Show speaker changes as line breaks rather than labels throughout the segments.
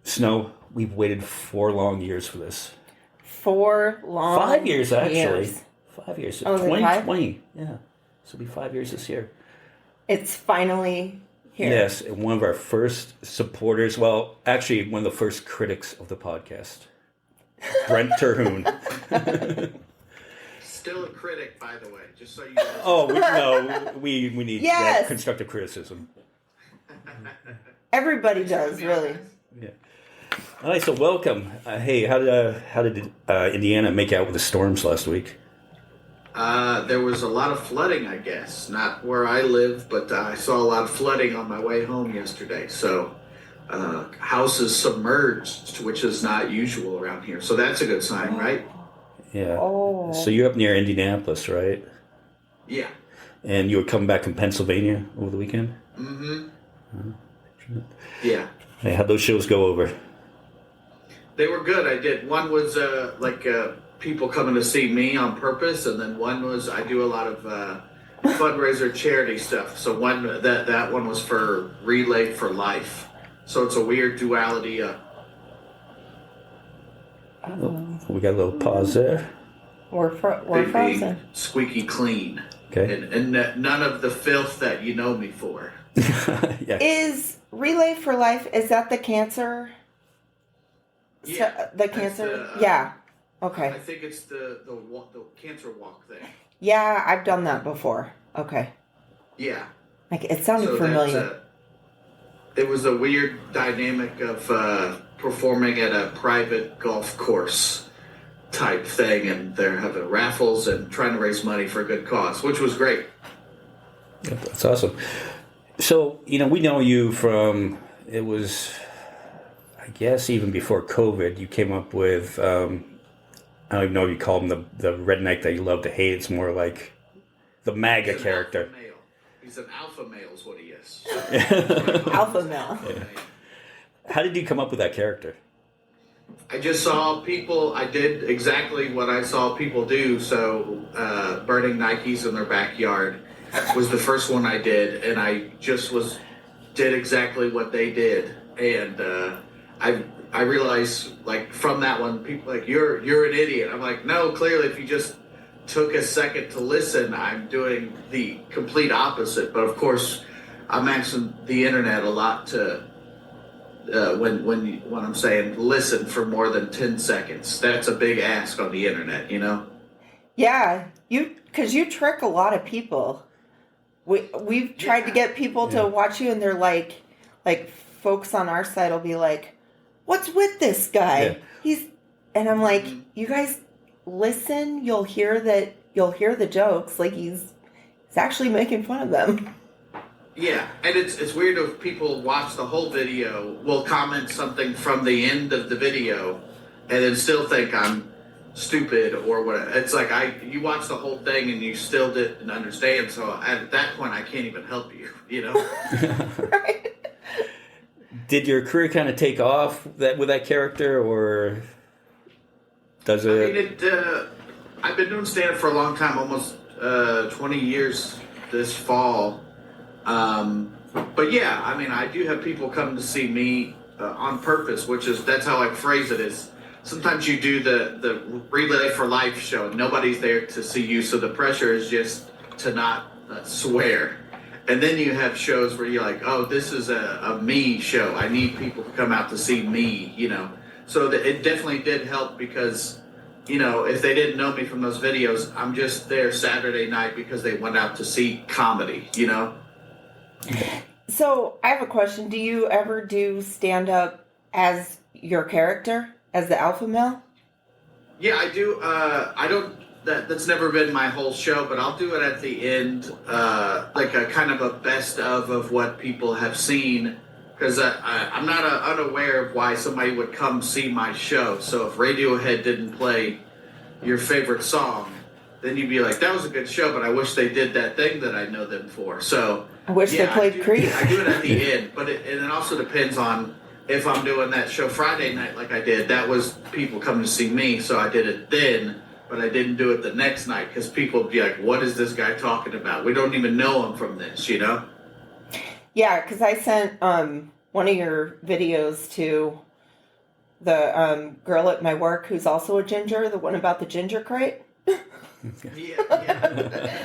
Snow, we've waited 4 long years for this.
4 long
5 years, actually.
years.
5 years.
Oh,
2020. Yeah. This will be 5 years this year.
It's finally here.
Yes, and one of our first supporters, well, actually, one of the first critics of the podcast, Brent Terhune.
Still a critic, by the way, just so you know.
Oh, we need
Yes.
constructive criticism.
Everybody does, really.
Yeah. All right, so welcome. Hey, how did Indiana make out with the storms last week?
There was a lot of flooding, I guess. Not where I live, but I saw a lot of flooding on my way home yesterday. So houses submerged, which is not usual around here. So that's a good sign, right?
Yeah.
Oh.
So you're up near Indianapolis, right?
Yeah.
And you were coming back from Pennsylvania over the weekend?
Mm-hmm. Yeah.
Hey, how'd those shows go over?
They were good. I did. One was people coming to see me on purpose, and then one was I do a lot of fundraiser charity stuff. So one that one was for Relay for Life. So it's a weird duality.
We got a little pause there.
We're
being
frozen.
squeaky clean.
Okay.
And none of the filth that you know me for.
Yeah.
Is Relay for Life, is that the cancer?
Yeah,
The
that's
cancer?
the,
Yeah.
I
Okay.
think it's the cancer walk thing.
Yeah, I've done that before. Okay.
Yeah.
Like, it sounded
So
familiar.
it was a weird dynamic of performing at a private golf course type thing, and they're having raffles and trying to raise money for a good cause, which was great.
Yeah, that's awesome. So, we know you from, it was, I guess, even before COVID, you came up with, I don't even know if you call him the redneck that you love to hate. It's more like the MAGA character.
Alpha male. He's an alpha male is what he is.
Alpha male.
Yeah. How did you come up with that character?
I just saw people, I did exactly what I saw people do. So burning Nikes in their backyard was the first one I did. And I just did exactly what they did. And I realized, like, from that one, people like, you're an idiot. I'm like, no, clearly if you just took a second to listen, I'm doing the complete opposite. But of course, I'm asking the internet a lot to when I'm saying listen for more than 10 seconds. That's a big ask on the internet, you know?
Yeah, because you trick a lot of people. We've tried to get people to watch you, and they're like folks on our side will be like, "What's with this guy?"
Yeah.
And I'm like, "You guys listen. You'll hear the jokes. Like he's actually making fun of them."
Yeah, and it's weird if people watch the whole video, will comment something from the end of the video, and then still think I'm stupid or what. It's like you watch the whole thing and you still didn't understand. So at that point, I can't even help you. You know.
Right.
Did your career kind of take off with that character, or does it?
I mean, I've been doing stand-up for a long time, almost 20 years this fall. But yeah, I mean, I do have people come to see me on purpose, that's how I phrase it is. Sometimes you do the Relay for Life show, and nobody's there to see you, so the pressure is just to not swear. And then you have shows where you're like, oh, this is a me show. I need people to come out to see me, you know. So it definitely did help because, you know, if they didn't know me from those videos, I'm just there Saturday night because they went out to see comedy, you know.
So I have a question. Do you ever do stand-up as your character, as the alpha male?
Yeah, I do. I don't. That's never been my whole show, but I'll do it at the end, like a kind of a best of what people have seen, because I'm not unaware of why somebody would come see my show. So if Radiohead didn't play your favorite song, then you'd be like, that was a good show, but I wish they did that thing that I know them for. So
I wish they played Creed.
I do it at the end, but it also depends on if I'm doing that show Friday night like I did, that was people coming to see me, so I did it then, but I didn't do it the next night because people would be like, what is this guy talking about? We don't even know him from this, you know?
Yeah, because I sent one of your videos to the girl at my work who's also a ginger, the one about the ginger crate.
Yeah.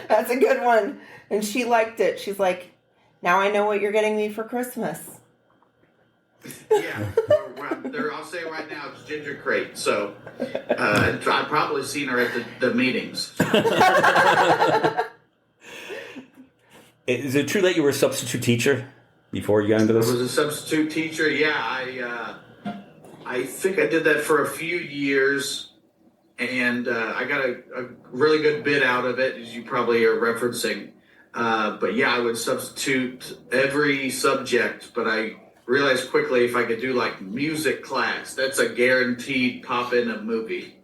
That's a good one. And she liked it. She's like, now I know what you're getting me for Christmas.
Yeah. I'll say right now it's Ginger Crate. So I've probably seen her at the meetings.
Is it true that you were a substitute teacher before you got into
I
this?
was a substitute teacher. Yeah, I think I did that for a few years, and I got a really good bit out of it, as you probably are referencing. But yeah, I would substitute every subject, but I realized quickly if I could do like music class, that's a guaranteed pop in a movie.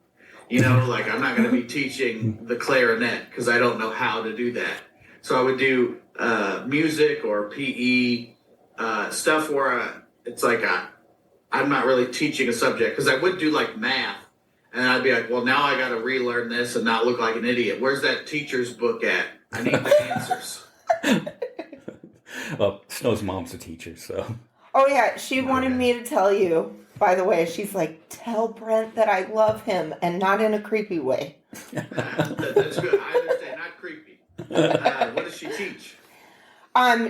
You know, like I'm not going to be teaching the clarinet because I don't know how to do that. So I would do music or PE stuff where it's like I'm not really teaching a subject, because I would do like math, and I'd be like, well, now I got to relearn this and not look like an idiot. Where's that teacher's book at? I need the answers.
Well, Snow's mom's a teacher, so.
Oh, yeah. She wanted me to tell you, by the way, she's like, tell Brent that I love him and not in a creepy way.
That's good. I understand. Not creepy. What does she teach?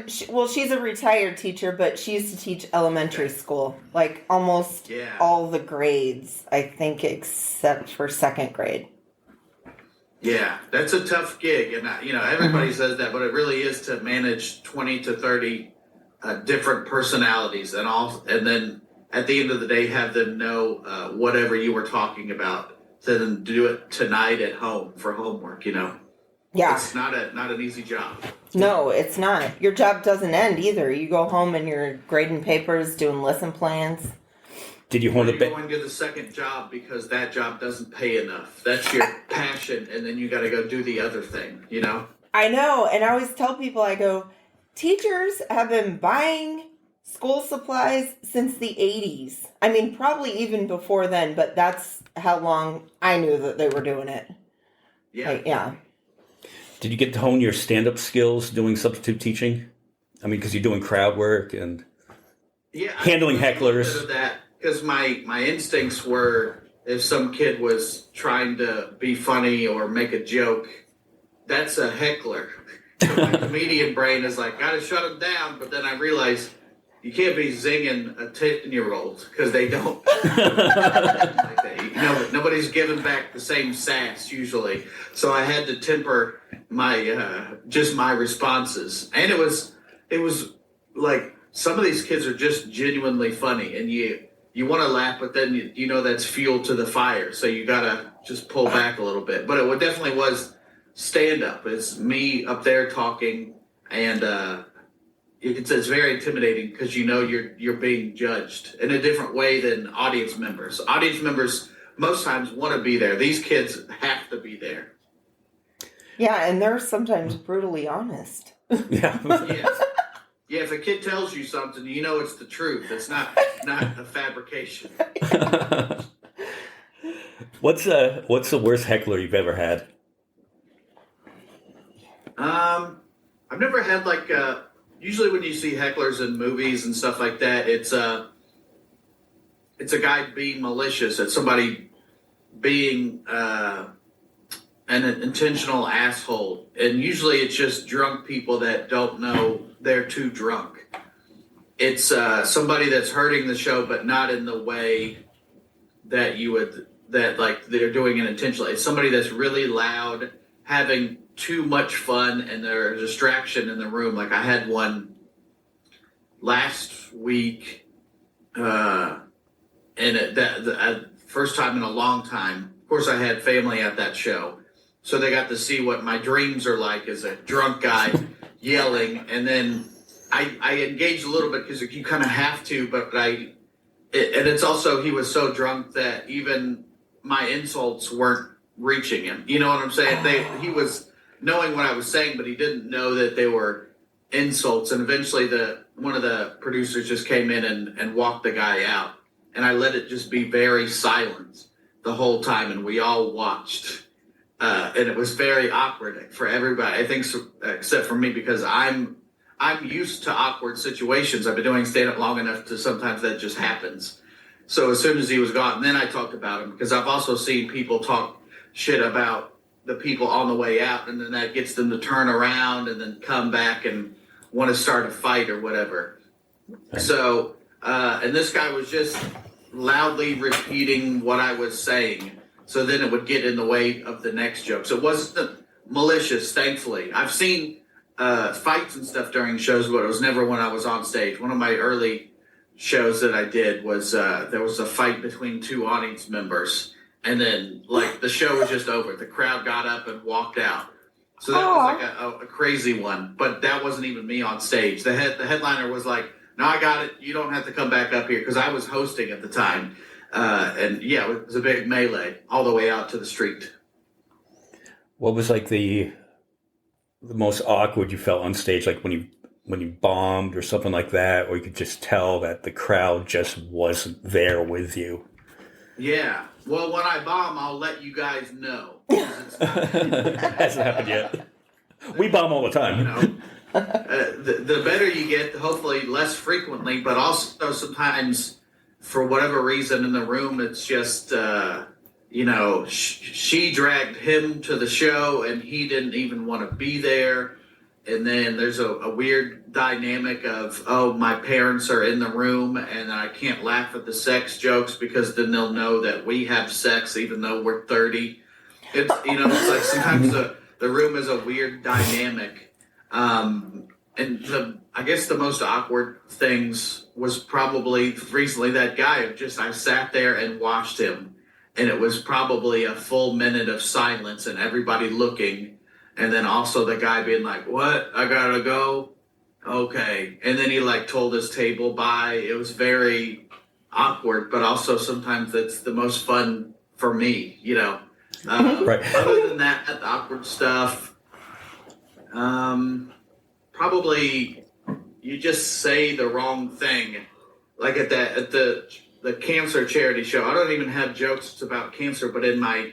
She's a retired teacher, but she used to teach elementary school, like almost all the grades, I think, except for second grade.
Yeah, that's a tough gig, and everybody says that, but it really is to manage 20 to 30 different personalities, and then at the end of the day, have them know whatever you were talking about, to then do it tonight at home for homework.
Yeah,
it's not an easy job.
No, it's not. Your job doesn't end either. You go home and you're grading papers, doing lesson plans.
Did you hold it back?
You go and get a second job because that job doesn't pay enough. That's your passion, and then you got to go do the other thing,
I know, and I always tell people, I go, teachers have been buying school supplies since the 80s. I mean, probably even before then, but that's how long I knew that they were doing it.
Yeah.
Yeah.
Did you get to hone your stand-up skills doing substitute teaching? I mean, because you're doing crowd work and handling hecklers.
Because my instincts were, if some kid was trying to be funny or make a joke, that's a heckler. So my comedian brain is like, gotta shut him down. But then I realized you can't be zinging a 10-year-old because they don't. Nobody's giving back the same sass usually. So I had to temper my my responses, and it was like some of these kids are just genuinely funny, and you want to laugh, but then that's fuel to the fire, so you gotta just pull back a little bit. But it definitely was stand up. It's me up there talking, and it's very intimidating because you're being judged in a different way than audience members. Audience members most times want to be there. These kids have to be there.
Yeah, and they're sometimes brutally honest.
Yeah.
Yeah, if a kid tells you something, it's the truth. It's not a fabrication.
What's the worst heckler you've ever had?
I've never had usually when you see hecklers in movies and stuff like that, it's a guy being malicious, it's somebody being an intentional asshole, and usually it's just drunk people that don't know they're too drunk. It's somebody that's hurting the show, but not in the way that they're doing it intentionally. It's somebody that's really loud, having too much fun, and they're a distraction in the room. Like I had one last week, and first time in a long time. Of course, I had family at that show, so they got to see what my dreams are like as a drunk guy yelling. And then I engaged a little bit because you kind of have to, but it's also, he was so drunk that even my insults weren't reaching him. You know what I'm saying? He was knowing what I was saying, but he didn't know that they were insults. And eventually the one of the producers just came in and walked the guy out, and I let it just be very silent the whole time, and we all watched. And it was very awkward for everybody. I think, except for me, because I'm used to awkward situations. I've been doing stand-up long enough to sometimes that just happens. So as soon as he was gone, then I talked about him, because I've also seen people talk shit about the people on the way out, and then that gets them to turn around and then come back and want to start a fight or whatever. So, and this guy was just loudly repeating what I was saying. So then it would get in the way of the next joke. So it wasn't malicious, thankfully. I've seen fights and stuff during shows, but it was never when I was on stage. One of my early shows that I did was there was a fight between two audience members, and then like the show was just over. The crowd got up and walked out. So that was like a crazy one, but that wasn't even me on stage. The headliner was like, "No, I got it. You don't have to come back up here," because I was hosting at the time. And yeah, it was a big melee all the way out to the street.
What was like the most awkward you felt on stage, like when you bombed or something like that, or you could just tell that the crowd just wasn't there with you?
Yeah. Well, when I bomb, I'll let you guys know.
Hasn't happened yet. We bomb all the time.
You know, the better you get, hopefully less frequently, but also sometimes for whatever reason in the room, it's just, she dragged him to the show and he didn't even want to be there. And then there's a weird dynamic of, oh, my parents are in the room and I can't laugh at the sex jokes because then they'll know that we have sex even though we're 30. It's like sometimes the room is a weird dynamic. And I guess the most awkward things was probably recently that guy. I sat there and watched him, and it was probably a full minute of silence and everybody looking, and then also the guy being like, "What? I gotta go? Okay." And then he like told his table bye. It was very awkward, but also sometimes that's the most fun for me, Right. Other than that, the awkward stuff, probably you just say the wrong thing. Like at the cancer charity show, I don't even have jokes about cancer, but in my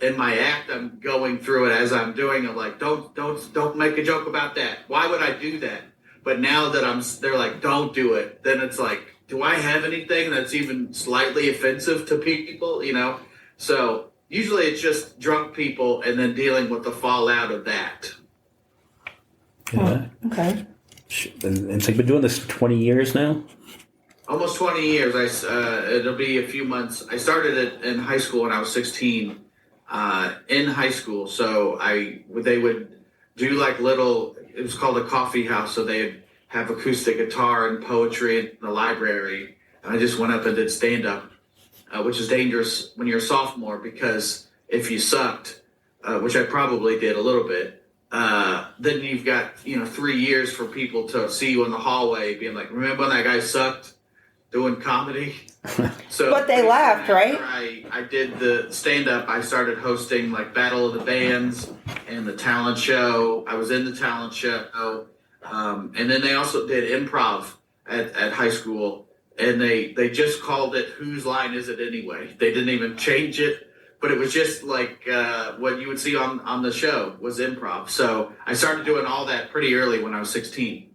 act, I'm going through it as I'm doing. I'm like, don't make a joke about that. Why would I do that? But now that they're like, don't do it. Then it's like, do I have anything that's even slightly offensive to people? So usually it's just drunk people and then dealing with the fallout of that.
Yeah.
Oh, okay.
And it's like been doing this for 20 years now?
Almost 20 years. It'll be a few months. I started it in high school when I was 16. In high school, so they would do like little. It was called a coffee house. So they'd have acoustic guitar and poetry in the library. And I just went up and did stand up, which is dangerous when you're a sophomore because if you sucked, which I probably did a little bit. Then you've got 3 years for people to see you in the hallway being like, remember when that guy sucked doing comedy? So
but they laughed, right?
I did the stand-up. I started hosting like Battle of the Bands and the talent show. I was in the talent show, and then they also did improv at high school, and they just called it Whose Line Is It Anyway? They didn't even change it. But it was just like what you would see on the show was improv. So I started doing all that pretty early when I was 16.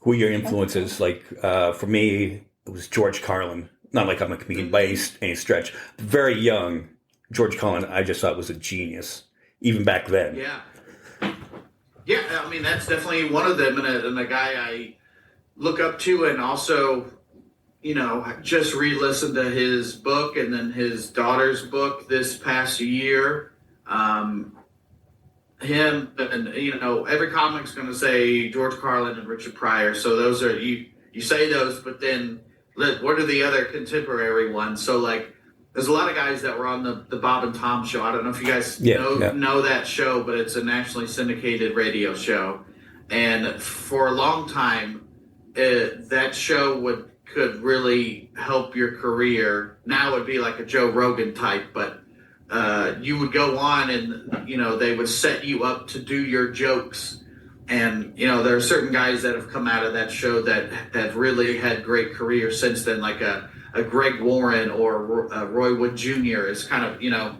Who are your influences? Like for me, it was George Carlin. Not like I'm a comedian by any stretch. Very young, George Carlin, I just thought was a genius, even back then.
Yeah. Yeah, I mean, that's definitely one of them and a guy I look up to and also... just re-listened to his book and then his daughter's book this past year. Him and every comic's going to say George Carlin and Richard Pryor. So those are you say those, but then what are the other contemporary ones? So like, there's a lot of guys that were on the Bob and Tom show. I don't know if you guys know that show, but it's a nationally syndicated radio show, and for a long time, that show could really help your career. Now it would be like a Joe Rogan type, but you would go on and, they would set you up to do your jokes And, you know, there are certain guys that have come out of that show that have really had great careers since then, like a Greg Warren or Roy Wood Jr. is kind of, you know,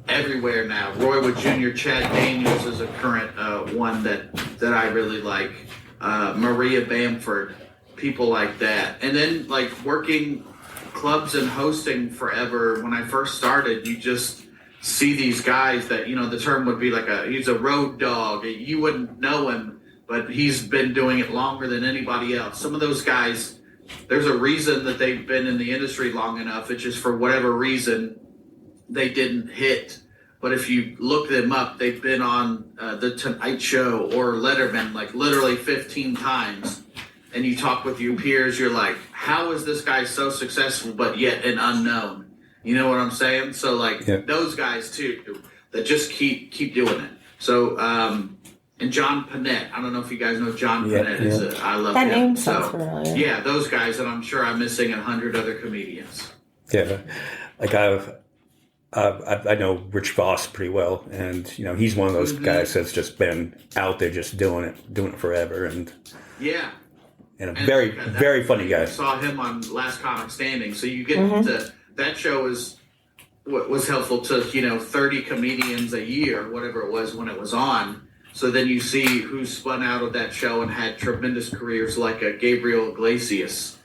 everywhere now. Roy Wood Jr., Chad Daniels is a current one that I really like. Maria Bamford, people like that. And then, like, working clubs and hosting forever, when I first started, you just see these guys that, you know, the term would be like he's a road dog. You wouldn't know him, but he's been doing it longer than anybody else. Some of those guys, there's a reason that they've been in the industry long enough. It's just for whatever reason they didn't hit. But if you look them up, they've been on The Tonight Show or Letterman like literally 15 times. And you talk with your peers, you're like, how is this guy so successful but yet an unknown? You know what I'm saying? So, like, those guys, too, that just keep doing it. So, and John Panette. I don't know if you guys know John Panette. I love
that
him.
name sounds familiar.
Yeah, those guys, and I'm sure I'm missing 100 other comedians.
Yeah, like I know Rich Voss pretty well, and, you know, he's one of those guys that's just been out there just doing it forever. And a very, very funny guy.
I saw him on Last Comic Standing. So you get to... That show was helpful to, you know, 30 comedians a year, whatever it was when it was on. So then you see who spun out of that show and had tremendous careers, like a Gabriel Iglesias.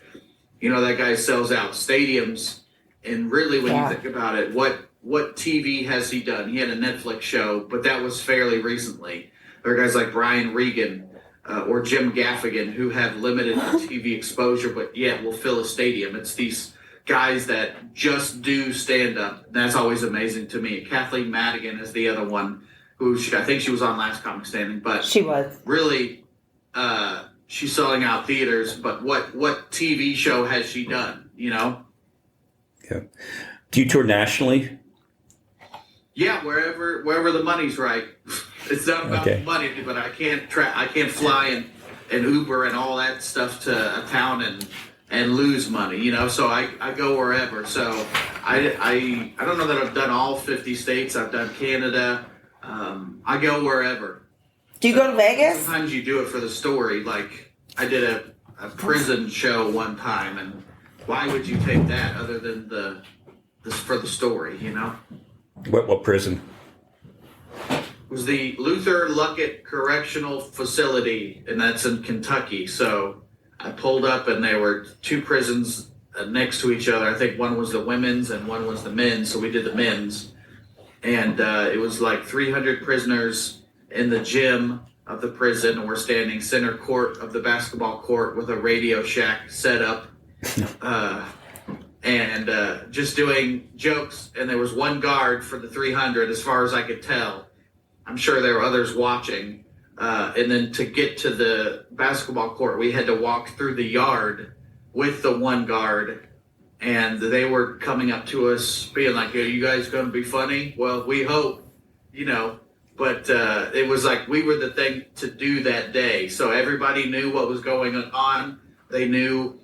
You know, that guy sells out stadiums. And really, when you think about it, what TV has he done? He had a Netflix show, but that was fairly recently. There are guys like Brian Regan or Jim Gaffigan who have limited TV exposure, but yet will fill a stadium. It's these guys that just do stand-up. That's always amazing to me. Kathleen Madigan is the other one who I think she was on Last Comic Standing, but
she was
really she's selling out theaters. But what TV show has she done? You know?
Yeah. Do you tour nationally?
Yeah, wherever the money's right. It's not about the money, but I can't fly and Uber and all that stuff to a town and lose money, you know, so I go wherever. So I don't know that I've done all 50 states. I've done Canada. I go wherever.
Do you go to Vegas?
Sometimes you do it for the story. Like I did a prison show one time, and why would you take that other than for the story, you know?
What prison?
It was the Luther Luckett Correctional Facility, and that's in Kentucky. So I pulled up, and there were two prisons next to each other. I think one was the women's and one was the men's, so we did the men's. And it was like 300 prisoners in the gym of the prison, and we're standing center court of the basketball court with a Radio Shack set up and just doing jokes. And there was one guard for the 300, as far as I could tell. I'm sure there were others watching. And then to get to the basketball court, we had to walk through the yard with the one guard. And they were coming up to us being like, are you guys going to be funny? Well, we hope, you know. But it was like we were the thing to do that day. So everybody knew what was going on. They knew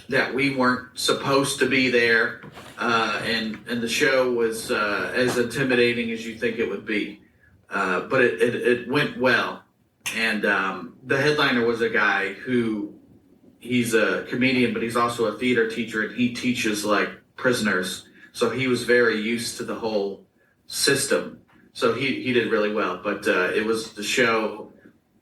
that we weren't supposed to be there. And the show was as intimidating as you think it would be. But it went well. And the headliner was a guy who, he's a comedian, but he's also a theater teacher, and he teaches like prisoners. So he was very used to the whole system. So he did really well. But it was the show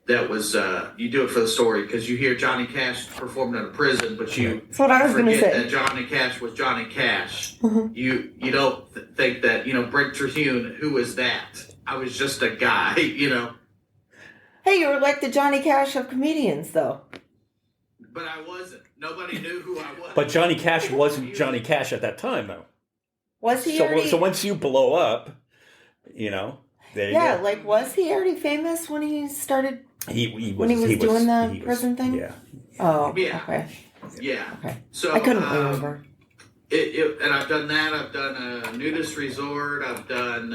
that was, you do it for the story, because you hear Johnny Cash performed in a prison, but you
That's what I was
forget
gonna say.
that Johnny Cash was Johnny Cash.
Mm-hmm.
You don't think that, you know, Brent Terhune, who is that? I was just a guy, you know.
Hey, you were like the Johnny Cash of comedians, though.
But I wasn't. Nobody knew who I was.
But Johnny Cash wasn't Johnny Cash at that time, though.
Was he
So,
already...
so once you blow up, you know, there you go.
like, was he already famous when he started...
He
when he was doing the prison thing?
Yeah.
Oh,
Yeah.
okay.
Yeah.
Okay.
So
I couldn't remember.
And I've done that. I've done a nudist resort. I've done...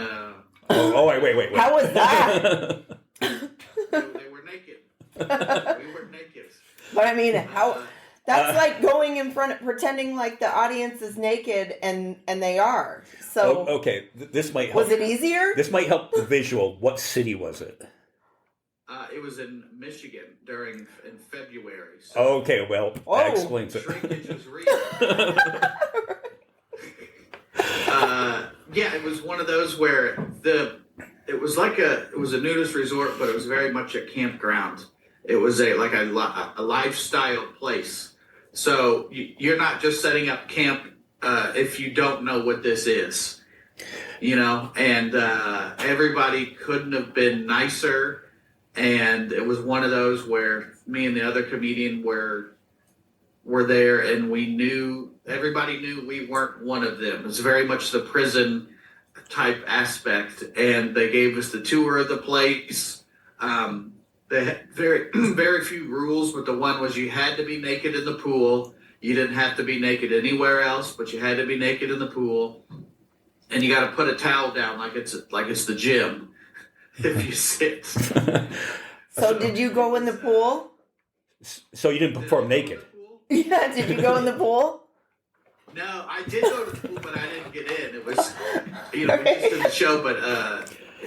Wait.
How was that?
They were naked. We were naked.
But I mean, how... That's like going in front of... Pretending like the audience is naked, and they are. So...
Okay, this might help.
Was it easier?
This might help the visual. What city was it?
It was in Michigan in February. So
Okay, well, that explains it.
shrinkage is real. Yeah, it was one of those where it was a nudist resort, but it was very much a campground. It was a lifestyle place. So you're not just setting up camp if you don't know what this is, And everybody couldn't have been nicer. And it was one of those where me and the other comedian were there, and everybody knew we weren't one of them. It was very much the prison type aspect, and they gave us the tour of the place. They had very, very few rules, but the one was you had to be naked in the pool. You didn't have to be naked anywhere else, but you had to be naked in the pool, and you got to put a towel down like it's the gym if you sit.
So did you go in the pool?
So you didn't perform naked?
Yeah, did you go in the pool?
No, I did go to the pool, but I didn't get in. It was, we just did the show, but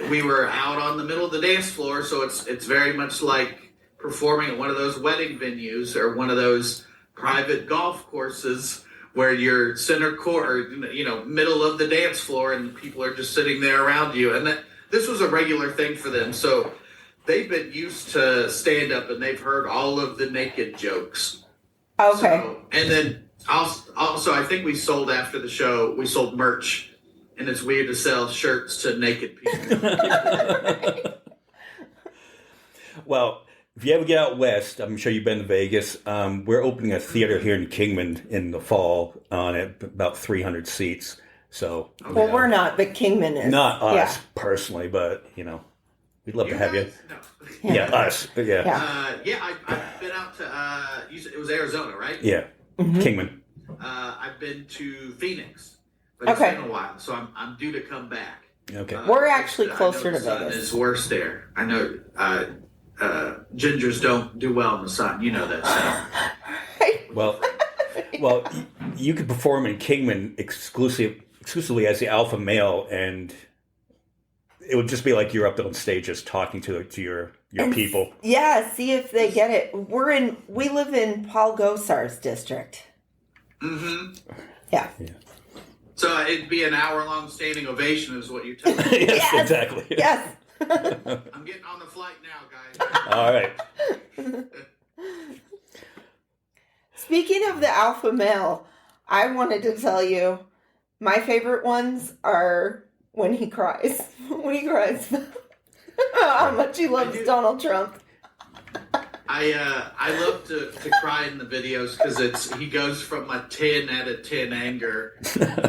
we were out on the middle of the dance floor, so it's very much like performing at one of those wedding venues or one of those private golf courses where you're center court or middle of the dance floor, and people are just sitting there around you, and this was a regular thing for them. So they've been used to stand up, and they've heard all of the naked jokes.
Okay.
So, and then also, I think we sold after the show, we sold merch, and it's weird to sell shirts to naked people.
Well, if you ever get out west, I'm sure you've been to Vegas. We're opening a theater here in Kingman in the fall on about 300 seats. So,
well, we're not, but Kingman is.
Not us personally, but we'd love to have you.
No.
Yeah, us. Yeah.
I've been out to. It was Arizona, right?
Yeah, Kingman.
I've been to Phoenix, but it's been a while, so I'm due to come back.
Okay.
We're actually closer to
the sun
Vegas.
is worse there. I know gingers don't do well in the sun. You know that. So.
Well, you could perform in Kingman exclusively as the alpha male, and it would just be like you're up on stage just talking to your people.
Yeah, see if they get it. We live in Paul Gosar's district.
Mm-hmm.
Yeah.
So it'd be an hour-long standing ovation, is what you're telling me.
Yes, exactly.
Yes.
I'm getting on the flight now, guys.
All right.
Speaking of the alpha male, I wanted to tell you my favorite ones are when he cries. When he cries. How much he loves Donald Trump.
I love to cry in the videos because he goes from a 10 out of 10 anger,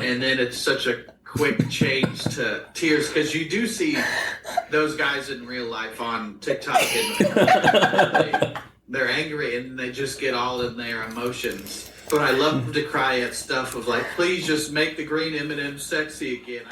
and then it's such a quick change to tears, because you do see those guys in real life on TikTok, and they're angry and they just get all in their emotions. But I love to cry at stuff of like, please just make the green M&M sexy again.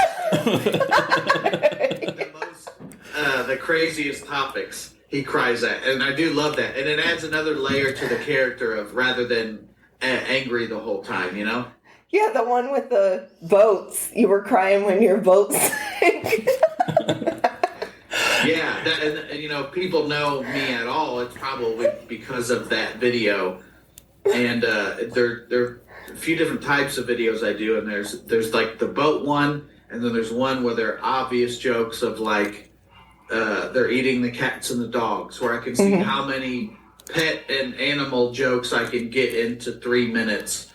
The craziest topics he cries at, and I do love that, and it adds another layer to the character of rather than angry the whole time,
Yeah, the one with the boats. You were crying when your boat sank.
Yeah, and people know me at all. It's probably because of that video, and there are a few different types of videos I do, and there's like the boat one, and then there's one where there are obvious jokes of like. They're eating the cats and the dogs, where I can see how many pet and animal jokes I can get into 3 minutes.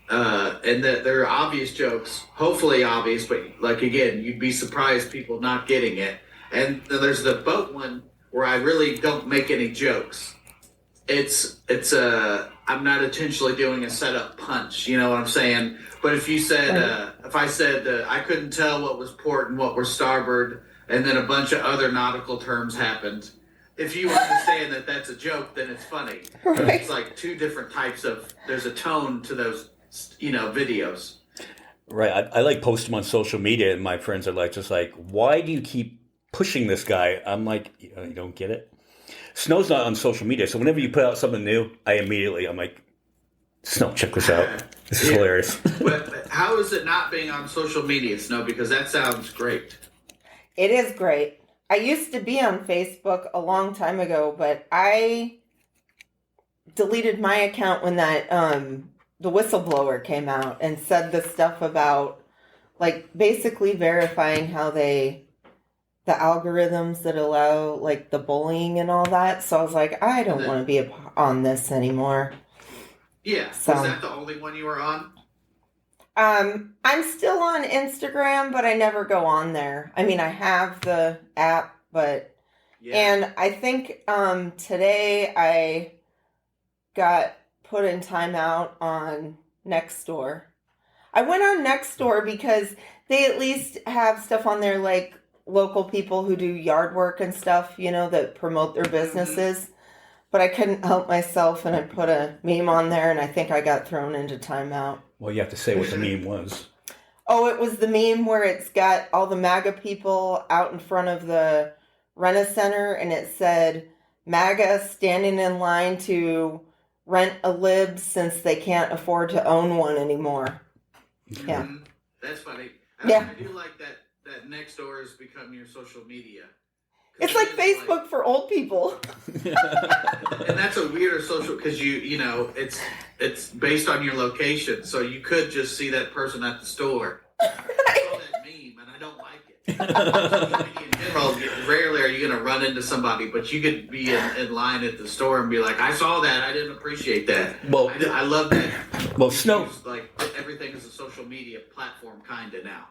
And that there are obvious jokes, hopefully obvious, but like again, you'd be surprised people not getting it. And then there's the boat one where I really don't make any jokes. I'm not intentionally doing a setup punch, you know what I'm saying? But if you said, if I said I couldn't tell what was port and what was starboard, and then a bunch of other nautical terms happened. If you understand that that's a joke, then it's funny.
Right.
It's like two different types there's a tone to those, videos.
Right. I like post them on social media, and my friends are just like, why do you keep pushing this guy? I'm like, you don't get it? Snow's not on social media, so whenever you put out something new, I'm like, Snow, check this out. This is hilarious.
But how is it not being on social media, Snow? Because that sounds great.
It is great. I used to be on Facebook a long time ago, but I deleted my account when that the whistleblower came out and said the stuff about like basically verifying how the algorithms that allow like the bullying and all that. So I was like, I don't want to be on this anymore.
Yeah.
So,
was that the only one you were on?
I'm still on Instagram, but I never go on there. I mean, I have the app, but and I think today I got put in timeout on Nextdoor. I went on Nextdoor because they at least have stuff on there like local people who do yard work and stuff, you know, that promote their businesses. But I couldn't help myself and I put a meme on there and I think I got thrown into timeout.
Well, you have to say what the meme was.
Oh, it was the meme where it's got all the MAGA people out in front of the Rena Center and it said, MAGA standing in line to rent a lib since they can't afford to own one anymore. Yeah.
Mm-hmm. That's funny.
Yeah.
I do like that Nextdoor has become your social media.
It's like Facebook for old people.
And that's a weirder social because you know it's based on your location, so you could just see that person at the store. I saw that meme and I don't like it. In general, rarely are you going to run into somebody, but you could be in line at the store and be like, "I saw that. I didn't appreciate that."
Well,
I love that.
Well, Snow
like everything is a social media platform kind of now.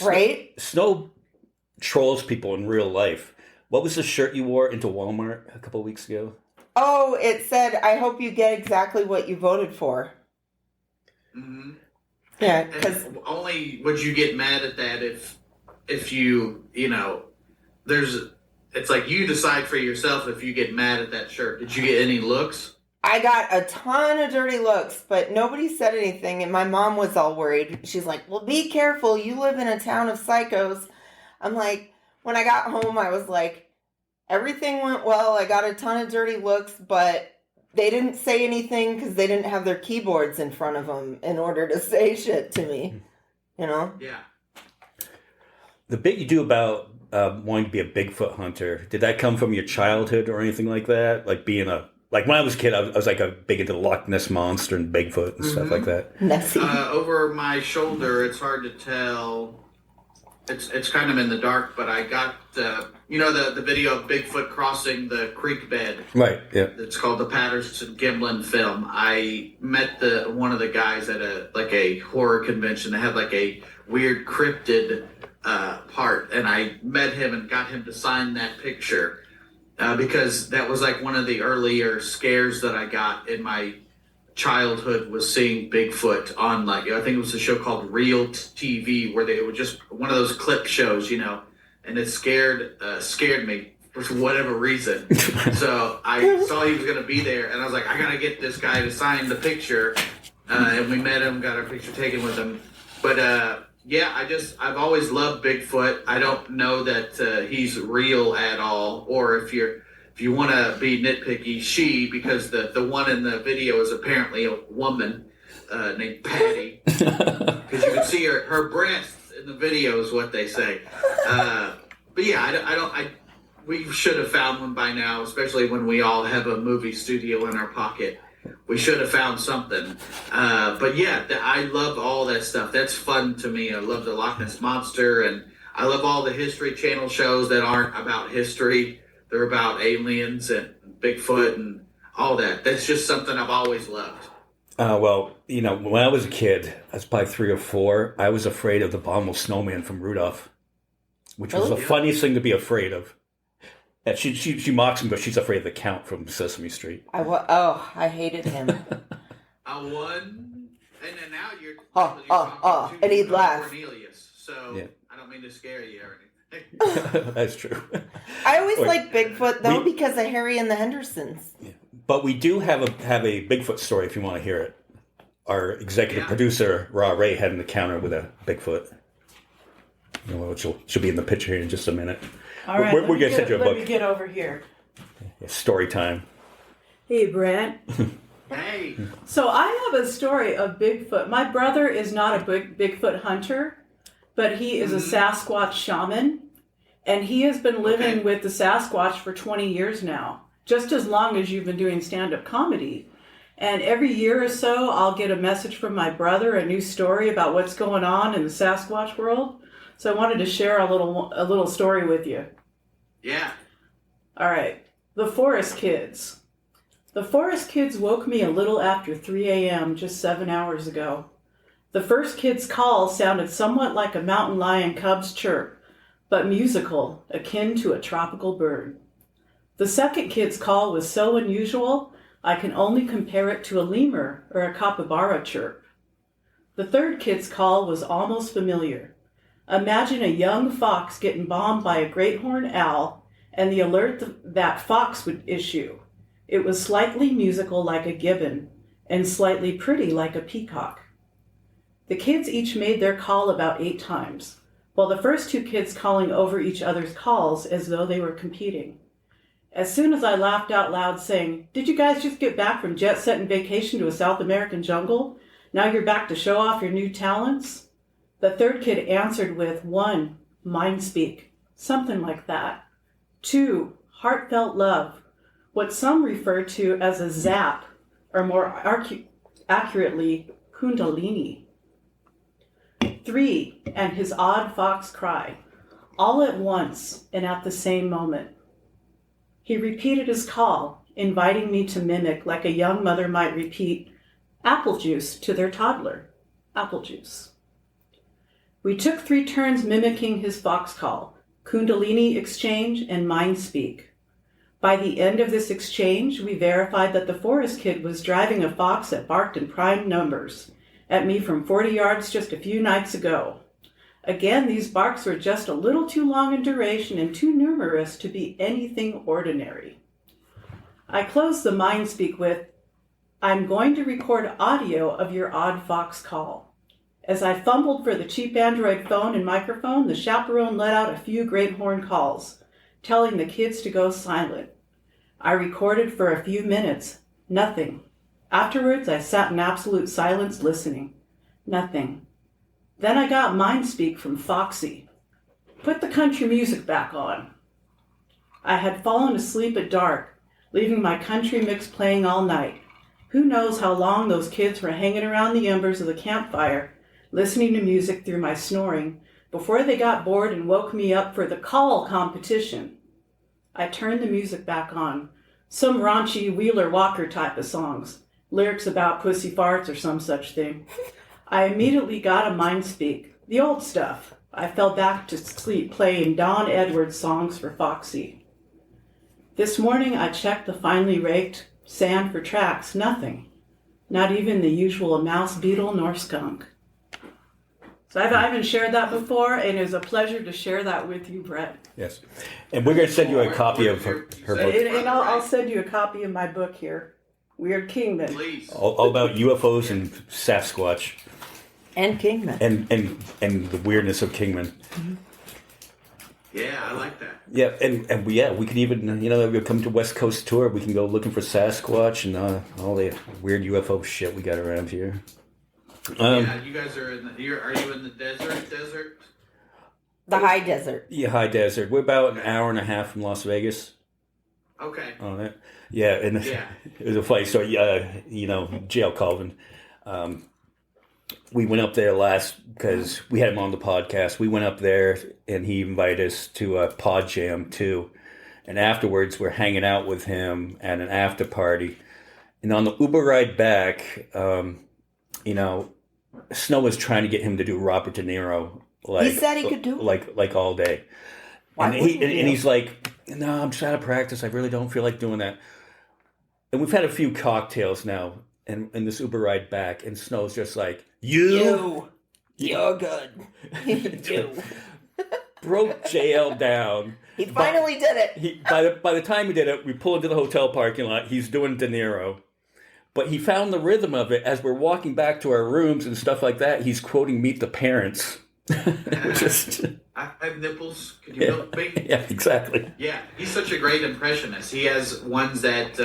Right?
Snow trolls people in real life. What was the shirt you wore into Walmart a couple of weeks ago?
Oh, it said, I hope you get exactly what you voted for.
Mm-hmm.
Yeah, because
only would you get mad at that if you know, it's like you decide for yourself if you get mad at that shirt. Did you get any looks?
I got a ton of dirty looks, but nobody said anything, and my mom was all worried. She's like, well, be careful. You live in a town of psychos. I'm like, when I got home, I was like, everything went well. I got a ton of dirty looks, but they didn't say anything because they didn't have their keyboards in front of them in order to say shit to me. You know?
Yeah.
The bit you do about wanting to be a Bigfoot hunter, did that come from your childhood or anything like that? Like being like when I was a kid, I was like a big into the Loch Ness Monster and Bigfoot and stuff like that.
Nessie.
Over my shoulder, it's hard to tell. It's kind of in the dark, but I got the video of Bigfoot crossing the creek bed.
Right. Yeah.
It's called the Patterson Gimlin film. I met one of the guys at a horror convention. They had like a weird cryptid part, and I met him and got him to sign that picture because that was like one of the earlier scares that I got in my childhood was seeing Bigfoot on I think it was a show called Real TV where they were just one of those clip shows, you know, and it scared me for whatever reason. So I saw he was going to be there, and I was like, I got to get this guy to sign the picture, and we met him, got our picture taken with him. But yeah, I've always loved Bigfoot. I don't know that he's real at all, or if you want to be nitpicky, because the one in the video is apparently a woman named Patty, because you can see her breasts in the video is what they say. But yeah, we should have found one by now, especially when we all have a movie studio in our pocket. We should have found something. But yeah, I love all that stuff. That's fun to me. I love the Loch Ness Monster, and I love all the History Channel shows that aren't about history. They're about aliens and Bigfoot and all that. That's just something I've always loved.
Well, you know, when I was a kid, I was probably 3 or 4, I was afraid of the abominable snowman from Rudolph, which was the funniest thing to be afraid of. And she mocks him because she's afraid of the Count from Sesame Street.
I hated him.
I won, and then now you're
and he'd laugh.
Cornelius, so yeah. I don't mean to scare you or anything.
That's true.
I always liked Bigfoot though because of Harry and the Hendersons.
Yeah. But we do have a Bigfoot story if you want to hear it. Our executive producer Ra Ray had an encounter with a Bigfoot. You know, she'll be in the picture here in just a minute.
All right,
we're going to send you a book.
Let me get over here.
Yeah, story time.
Hey, Brent.
Hey.
So I have a story of Bigfoot. My brother is not a Bigfoot hunter, but he is a Sasquatch shaman. And he has been living with the Sasquatch for 20 years now, just as long as you've been doing stand-up comedy. And every year or so, I'll get a message from my brother, a new story about what's going on in the Sasquatch world. So I wanted to share a little story with you.
Yeah.
All right. The Forest Kids. The Forest Kids woke me a little after 3 a.m. just 7 hours ago. The first kid's call sounded somewhat like a mountain lion cub's chirp, but musical, akin to a tropical bird. The second kid's call was so unusual, I can only compare it to a lemur or a capybara chirp. The third kid's call was almost familiar. Imagine a young fox getting bombed by a great horned owl and the alert that fox would issue. It was slightly musical like a gibbon and slightly pretty like a peacock. The kids each made their call about 8 times, while the first 2 kids calling over each other's calls as though they were competing. As soon as I laughed out loud saying, "Did you guys just get back from jet set and vacation to a South American jungle? Now you're back to show off your new talents?" The third kid answered with 1, mind speak, something like that. 2, heartfelt love, what some refer to as a zap, or more accurately, kundalini. 3, and his odd fox cry, all at once and at the same moment. He repeated his call, inviting me to mimic like a young mother might repeat apple juice to their toddler. Apple juice. We took 3 turns mimicking his fox call, kundalini exchange, and mind speak. By the end of this exchange, we verified that the forest kid was driving a fox that barked in prime numbers at me from 40 yards just a few nights ago. Again, these barks were just a little too long in duration and too numerous to be anything ordinary. I closed the mind speak with, "I'm going to record audio of your odd fox call." As I fumbled for the cheap Android phone and microphone, the chaperone let out a few great horn calls, telling the kids to go silent. I recorded for a few minutes. Nothing. Afterwards, I sat in absolute silence listening. Nothing. Then I got mind speak from Foxy. "Put the country music back on." I had fallen asleep at dark, leaving my country mix playing all night. Who knows how long those kids were hanging around the embers of the campfire, listening to music through my snoring, before they got bored and woke me up for the call competition. I turned the music back on. Some raunchy Wheeler Walker type of songs. Lyrics about pussy farts or some such thing. I immediately got a mind speak. The old stuff. I fell back to sleep playing Don Edwards songs for Foxy. This morning I checked the finely raked sand for tracks. Nothing. Not even the usual mouse, beetle, nor skunk. So I haven't shared that before, and it was a pleasure to share that with you, Brent.
Yes. And we're going to send you a copy of her book.
And I'll send you a copy of my book here, Weird Kingman.
Please.
All about UFOs and Sasquatch.
And Kingman.
And the weirdness of Kingman.
Mm-hmm.
Yeah, I like that.
Yeah, and we could even, we'll come to West Coast tour. We can go looking for Sasquatch and all the weird UFO shit we got around here.
Yeah, you guys are are you in the desert?
The high desert.
Yeah, high desert. We're about an hour and a half from Las Vegas.
Okay.
On it. Yeah, and
Yeah.
it was a funny story. J.L. Colvin. We went up there last because we had him on the podcast. We went up there and he invited us to a pod jam too. And afterwards, we're hanging out with him at an after party. And on the Uber ride back, Snow was trying to get him to do Robert De Niro.
He said he could do it.
Like all day.
Why
And,
wouldn't you?
and he's like, "No, I'm just out of practice. I really don't feel like doing that." And we've had a few cocktails now in this Uber ride back, and Snow's just like, You're
good. You.
Broke JL down.
He finally did it.
By the time he did it, we pull into the hotel parking lot. He's doing De Niro. But he found the rhythm of it as we're walking back to our rooms and stuff like that. He's quoting Meet the Parents. Which is...
I have nipples. Can you milk me?
Yeah, exactly.
Yeah, he's such a great impressionist. He has ones that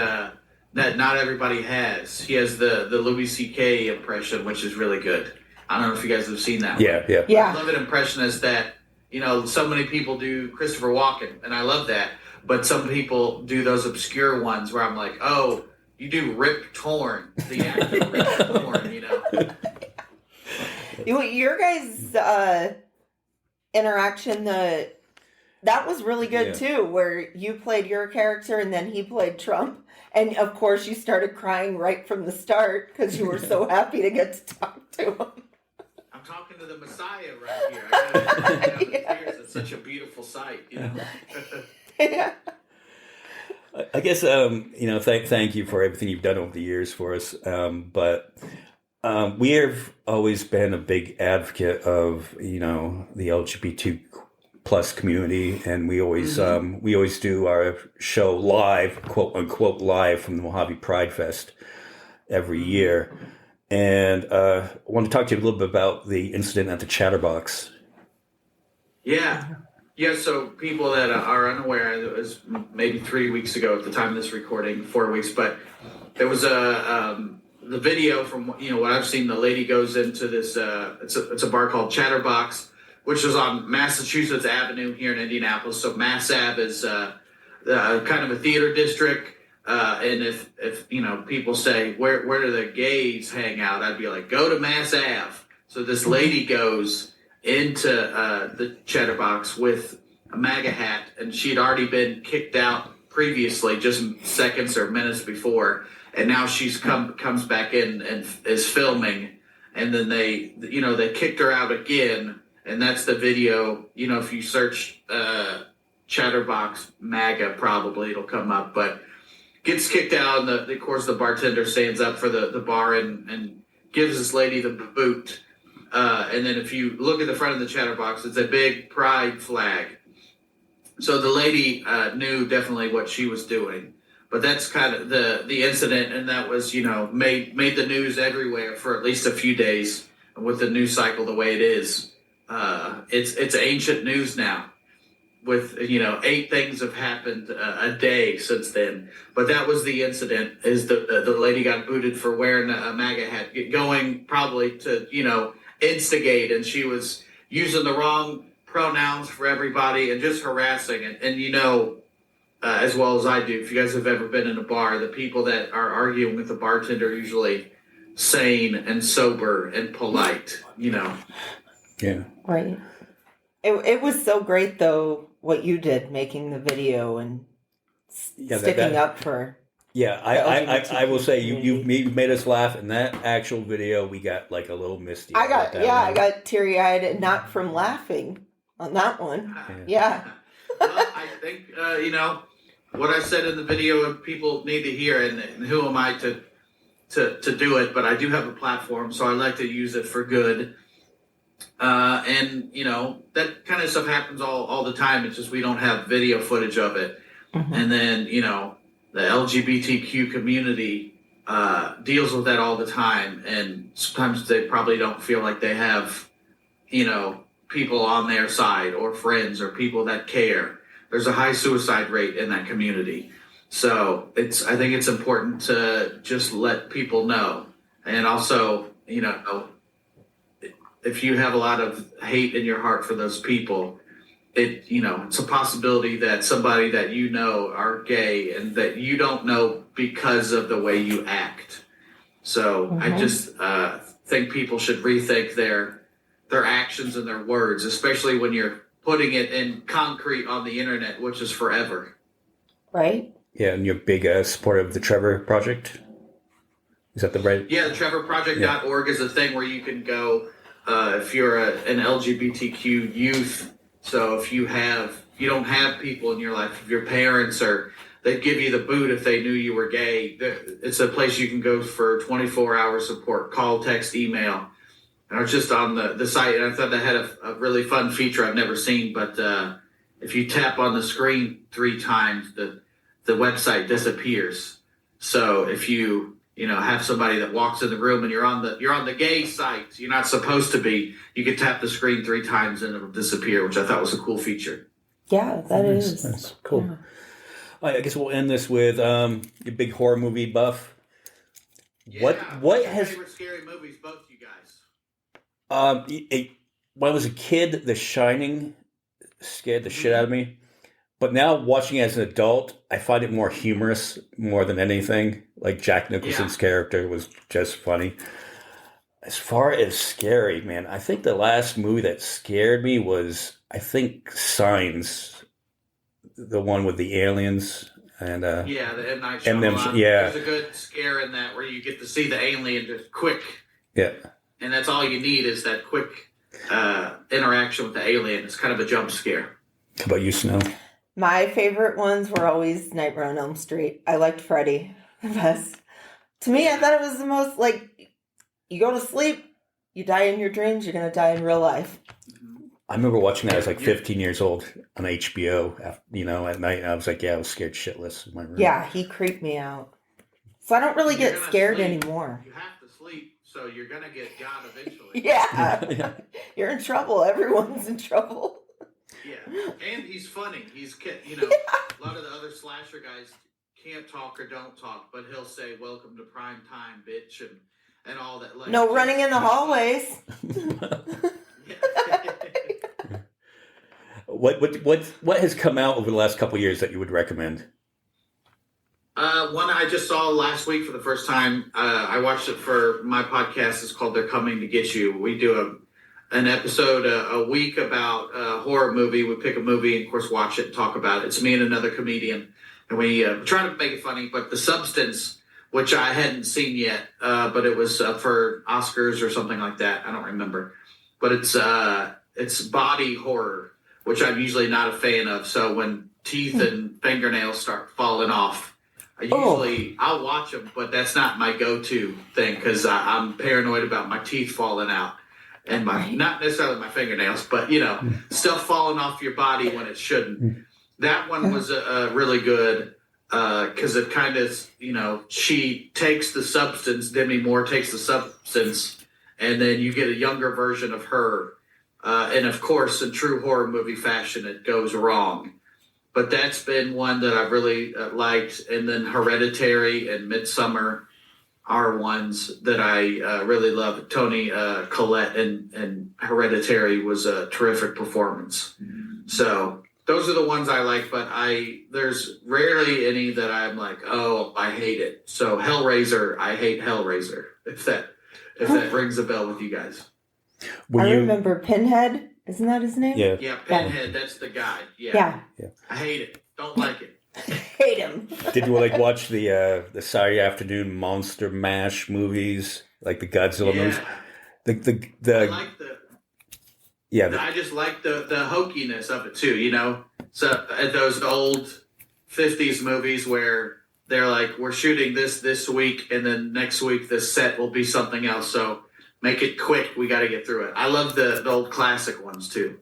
not everybody has. He has the Louis C.K. impression, which is really good. I don't know if you guys have seen that one.
Yeah.
I love an impressionist that So many people do Christopher Walken, and I love that. But some people do those obscure ones where I'm like, oh, you do Rip Torn, the actor Rip Torn.
Your guys' interaction, that was really good too, where you played your character and then he played Trump. And of course, you started crying right from the start because you were so happy to get to talk to him.
I'm talking to the Messiah right here. I gotta tears. It's such a beautiful sight,
Yeah.
I guess thank you for everything you've done over the years for us. But we have always been a big advocate of the LGBT plus community, and we always do our show live, quote unquote live, from the Mojave Pride Fest every year. And I want to talk to you a little bit about the incident at the Chatterbox.
Yeah. So people that are unaware, it was maybe 3 weeks ago at the time of this recording, 4 weeks, but there was the video from what I've seen. The lady goes into this. It's a bar called Chatterbox, which was on Massachusetts Avenue here in Indianapolis. So Mass Ave is kind of a theater district. And if people say, where do the gays hang out? I'd be like, go to Mass Ave. So this lady goes into the Chatterbox with a MAGA hat, and she'd already been kicked out previously, just seconds or minutes before. And now she's comes back in and is filming. And then they kicked her out again. And that's the video. If you search Chatterbox MAGA, probably it'll come up. But gets kicked out, and of course the bartender stands up for the bar and gives this lady the boot. And then if you look at the front of the Chatterbox, it's a big pride flag. So the lady knew definitely what she was doing. But that's kind of the incident, and that was made the news everywhere for at least a few days. With the news cycle the way it is, it's ancient news now. With 8 things have happened a day since then. But that was the incident. Is the lady got booted for wearing a MAGA hat, going probably to instigate, and she was using the wrong pronouns for everybody and just harassing. And as well as I do, if you guys have ever been in a bar, the people that are arguing with the bartender are usually sane and sober and polite.
Yeah.
Right. It was so great though what you did, making the video and sticking up for.
Yeah, I will say you made us laugh in that actual video. We got like a little misty.
I got teary eyed, and not from laughing on that one. Yeah.
Well, I think what I said in the video, people need to hear, and who am I to do it? But I do have a platform, so I like to use it for good. And that kind of stuff happens all the time. It's just we don't have video footage of it. Mm-hmm. And then the LGBTQ community deals with that all the time, and sometimes they probably don't feel like they have people on their side or friends or people that care. There's a high suicide rate in that community, so I think it's important to just let people know. And also if you have a lot of hate in your heart for those people, it's a possibility that somebody that are gay and that you don't know because of the way you act. So I just think people should rethink their actions and their words, especially when you're putting it in concrete on the internet, which is forever.
Right.
Yeah, and you're a big supporter of the Trevor Project. Is that the right?
Yeah, the TrevorProject.org is a thing where you can go if you're an LGBTQ youth. So if you don't have people in your life, if your parents they'd give you the boot if they knew you were gay. It's a place you can go for 24-hour support, call, text, email. And I was just on the site, and I thought they had a really fun feature I've never seen. But if you tap on the screen 3 times, the website disappears. So if you have somebody that walks in the room and you're on the gay site, you're not supposed to be, you can tap the screen 3 times and it'll disappear, which I thought was a cool feature.
Yeah, that is.
That's cool. Yeah. I guess we'll end this with your big horror movie buff.
Yeah,
what has
favorite scary movies, both you guys?
When I was a kid, The Shining scared the shit out of me. But now watching it as an adult, I find it more humorous more than anything. Like Jack Nicholson's character was just funny. As far as scary, man, I think the last movie that scared me was, I think, Signs, the one with the aliens. And
the M. Night
and them,
Shyamalan.
yeah.
There's a good scare in that where you get to see the alien just quick.
Yeah.
And that's all you need is that quick interaction with the alien. It's kind of a jump scare.
How about you, Snow?
My favorite ones were always Nightmare on Elm Street. I liked Freddy the best. To me, I thought it was the most, like, you go to sleep, you die in your dreams, you're going to die in real life.
I remember watching that. I was like 15 years old on HBO, at night. And I was like, I was scared shitless in my room.
Yeah, he creeped me out. So I don't really get scared anymore.
You have to sleep, so you're going to get God eventually.
Yeah. You're in trouble. Everyone's in trouble.
Yeah, and he's funny. A lot of the other slasher guys can't talk or don't talk, but he'll say, "Welcome to prime time, bitch," and all that. Like,
no running in the hallways.
What has come out over the last couple of years that you would recommend?
One I just saw last week for the first time. I watched it for my podcast. It's called "They're Coming to Get You." We do an episode a week about a horror movie. We pick a movie and, of course, watch it and talk about it. It's me and another comedian, and we try to make it funny. But The Substance, which I hadn't seen yet, but it was for Oscars or something like that. I don't remember. But it's body horror, which I'm usually not a fan of. So when teeth and fingernails start falling off, I'll watch them, but that's not my go-to thing because I'm paranoid about my teeth falling out. And not necessarily my fingernails, but, stuff falling off your body when it shouldn't. That one was really good because it kind of, she takes the substance, Demi Moore takes the substance, and then you get a younger version of her. And, of course, in true horror movie fashion, it goes wrong. But that's been one that I've really liked. And then Hereditary and Midsummer are ones that I really love. Tony Collette in Hereditary was a terrific performance. So those are the ones I like, but there's rarely any that I'm like, oh, I hate it. So Hellraiser, I hate Hellraiser, if that rings a bell with you guys.
I remember Pinhead. Isn't that his name?
Yeah, Pinhead, that's the guy. Yeah. I hate it. Don't like it.
Hate him.
Did you watch the Saturday afternoon Monster Mash movies, like the Godzilla movies?
I like I just like the hokiness of it too. So those old 50s movies where they're like, we're shooting this week, and then next week the set will be something else. So make it quick. We got to get through it. I love the old classic ones too.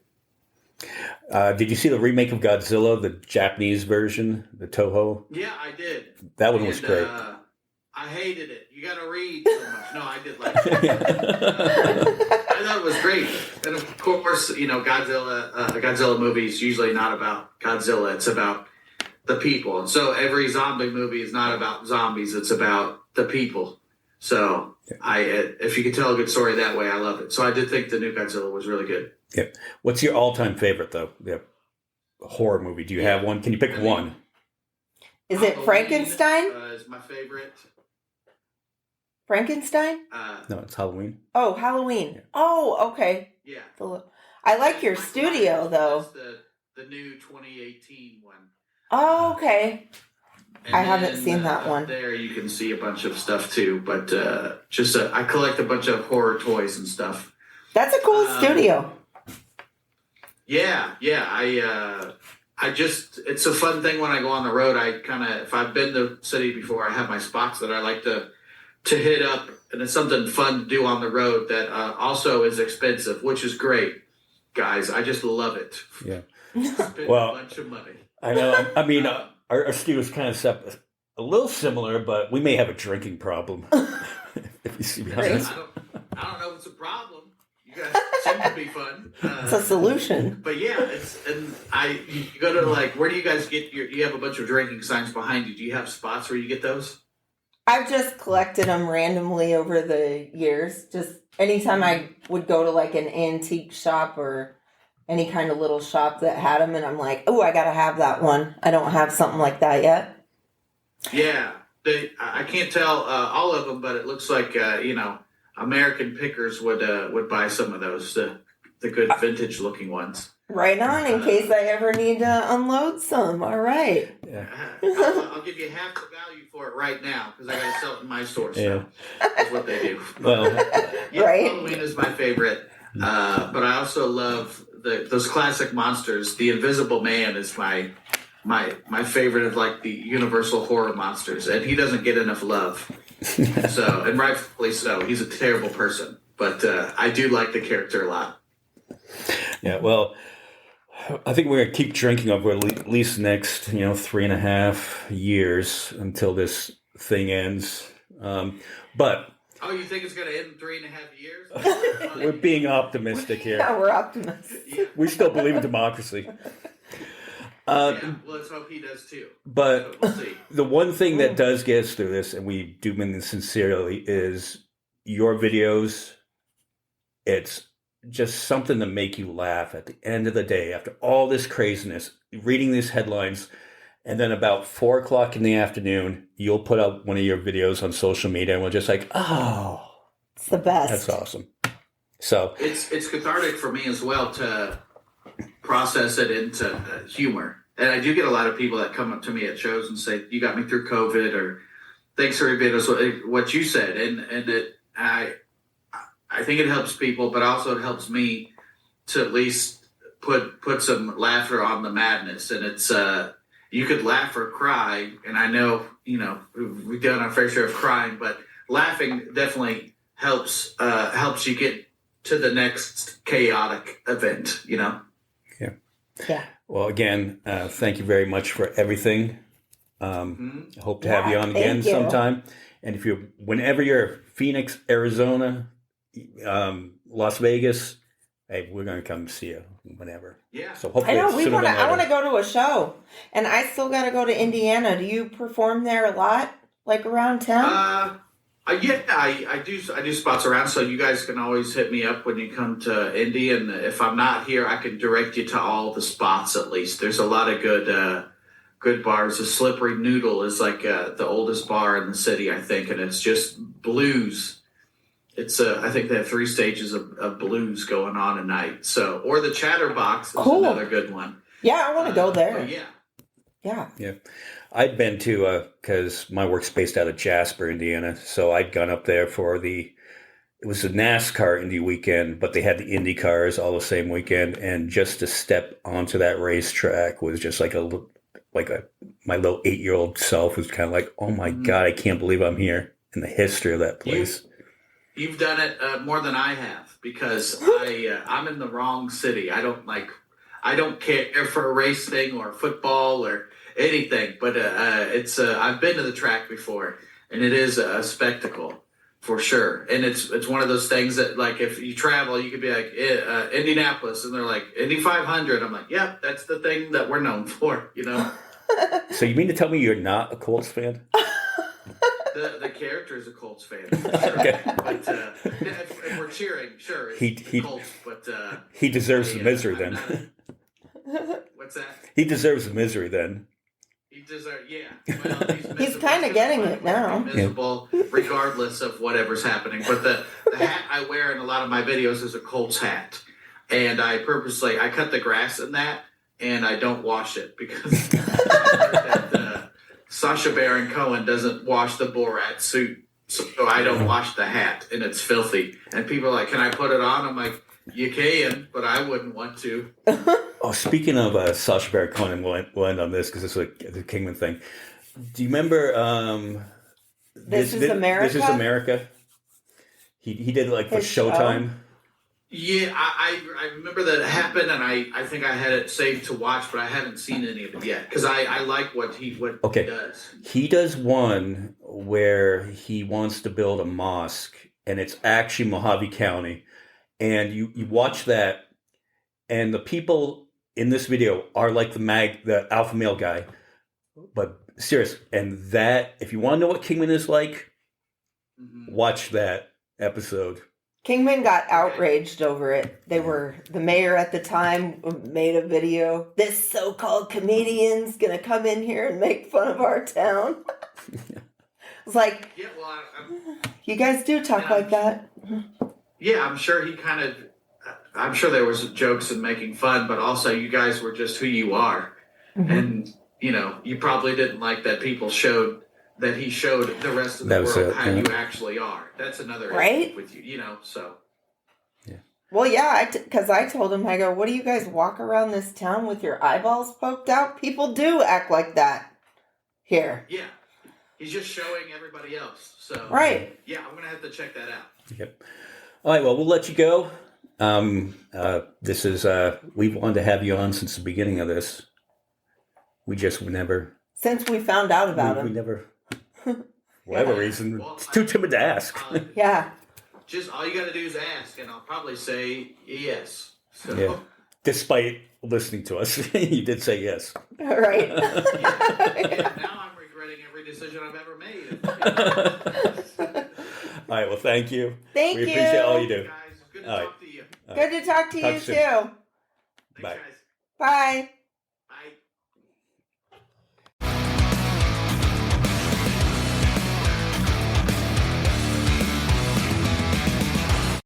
Did you see the remake of Godzilla, the Japanese version, the Toho?
Yeah, I did.
That one was great.
I hated it. You got to read so much. No, I did like it. I thought it was great. And of course, Godzilla movie is usually not about Godzilla. It's about the people. And so every zombie movie is not about zombies. It's about the people. So if you can tell a good story that way, I love it. So I did think the new Godzilla was really good.
Yeah. What's your all-time favorite, though? Yeah. Horror movie. Do you have one? Can you pick one?
Is it Frankenstein?
Is my favorite.
Frankenstein?
No, it's Halloween.
Oh, Halloween. Yeah. Oh, okay.
Yeah.
I like your studio, though.
That's the new 2018 one.
Oh, okay.
And
I haven't seen that one.
There you can see a bunch of stuff, too. But I collect a bunch of horror toys and stuff.
That's a cool studio.
Yeah. It's a fun thing when I go on the road. If I've been to the city before, I have my spots that I like to hit up, and it's something fun to do on the road that also is expensive, which is great, guys. I just love it.
Yeah.
Spend a bunch of money.
I know. I mean, our studio's kind of a little similar, but we may have a drinking problem. If you see me honest.
I don't know if it's a problem. You guys seem to be fun.
It's a solution.
But yeah, you go to where do you guys get you have a bunch of drinking signs behind you. Do you have spots where you get those?
I've just collected them randomly over the years. Just anytime I would go to an antique shop or any kind of little shop that had them, and I'm like, oh, I gotta have that one. I don't have something like that yet.
Yeah, I can't tell all of them, but it looks like American pickers would buy some of those, the good vintage looking ones.
Right on, in case I ever need to unload some. All right.
Yeah.
I'll give you half the value for it right now because I got to sell it in my store. So that's what they do.
Well,
yeah,
right.
Halloween is my favorite, but I also love those classic monsters. The Invisible Man is my favorite of like the Universal horror monsters, and he doesn't get enough love. So, and rightfully so. He's a terrible person, but I do like the character a lot.
Yeah, well, I think we're going to keep drinking over at least next, 3.5 years until this thing ends. But
oh, you think it's going to end in 3.5 years?
we're being optimistic here.
Yeah, we're optimists.
Yeah.
We still believe in democracy.
Yeah, well, let's hope he does too.
But
So we'll see.
the one thing that does get us through this, and we do mean this sincerely, is your videos. It's just something to make you laugh at the end of the day after all this craziness, reading these headlines. And then about 4:00 in the afternoon, you'll put up one of your videos on social media and we're just like, oh,
It's the best.
that's awesome. So
It's cathartic for me as well to process it into humor. And I do get a lot of people that come up to me at shows and say, "You got me through COVID," or "Thanks for your videos," what you said, and I think it helps people, but also it helps me to at least put some laughter on the madness. And it's you could laugh or cry, and I know we've done our fair share of crying, but laughing definitely helps you get to the next chaotic event.
Yeah.
well, again, thank you very much for everything. Hope to have you on again
thank you.
sometime. And whenever you're Phoenix, Arizona, Las Vegas, hey, we're going to come see you whenever.
Yeah.
So
I
hopefully
know
it's sooner than
I want to
later.
go to a show, and I still got to go to Indiana. Do you perform there a lot, like around town?
Yeah, I do spots around, so you guys can always hit me up when you come to Indy, and if I'm not here, I can direct you to all the spots at least. There's a lot of good bars. The Slippery Noodle is like the oldest bar in the city, I think, and it's just blues. It's I think they have 3 stages of blues going on a night. So, or the Chatterbox is
Cool.
another good one.
Yeah, I want to go there.
But yeah.
Yeah.
I'd been to, because my work's based out of Jasper, Indiana, so I'd gone up there for it was a NASCAR Indy weekend, but they had the Indy cars all the same weekend, and just to step onto that racetrack was just my little 8-year-old self was kind of like, oh my God, I can't believe I'm here in the history of that place.
You've done it more than I have because I'm in the wrong city. I don't care for racing or football or anything, but it's I've been to the track before, and it is a spectacle for sure. And it's one of those things that, like, if you travel, you could be like Indianapolis, and they're like Indy 500. I'm like, yeah, that's the thing that we're known for,
So you mean to tell me you're not a Colts fan?
The character is a Colts fan, for sure.
Okay.
But if we're cheering, sure, it's the Colts. But
He deserves the misery then.
What's that?
He deserves the misery then.
He deserves, yeah. Well,
He's kind of getting it now.
Miserable, regardless of whatever's happening. But the hat I wear in a lot of my videos is a Colts hat, and I purposely cut the grass in that, and I don't wash it because Sacha Baron Cohen doesn't wash the Borat suit, so I don't wash the hat, and it's filthy. And people are like, "Can I put it on?" I'm like, "You can, but I wouldn't want to."
Oh, speaking of Sacha Baron Cohen, we'll end on this because it's the Kingman thing. Do you remember
This is America?
This is America. He did like for
His show?
Showtime.
Yeah, I remember that it happened, and I think I had it saved to watch, but I haven't seen any of it yet because I like what he does.
He does one where he wants to build a mosque, and it's actually Mojave County, and you watch that, and the people in this video are like the alpha male guy, but serious. And that, if you want to know what Kingman is like, watch that episode.
Kingman got outraged over it. The mayor at the time made a video. This so-called comedian's gonna come in here and make fun of our town. It's like,
Yeah, well,
you guys do talk like that.
yeah, I'm sure I'm sure there was jokes and making fun, but also you guys were just who you are.
Mm-hmm.
And, you probably didn't like that he showed the rest of the world how you actually are. That's another
right
issue with you, so.
Yeah.
Well, yeah, because I told him, I go, what do you guys walk around this town with your eyeballs poked out? People do act like that here.
Yeah. He's just showing everybody else. So.
Right.
Yeah, I'm going to have to check that out.
Yep. All right, well, we'll let you go. This is, we've wanted to have you on since the beginning of this. We just never.
Since we found out about
We
him.
never, for whatever reason, it's too timid to ask.
Yeah.
Just all you got to do is ask, and I'll probably say yes. So.
Yeah. Despite listening to us, you did say yes.
Right.
Yeah, now I'm regretting every decision I've ever made.
All right, well, thank you.
Thank
we
you.
appreciate all you do.
Guys, good to
All right.
talk to you.
Good to talk to you
Soon.
too.
Thanks,
Bye.
guys.
Bye.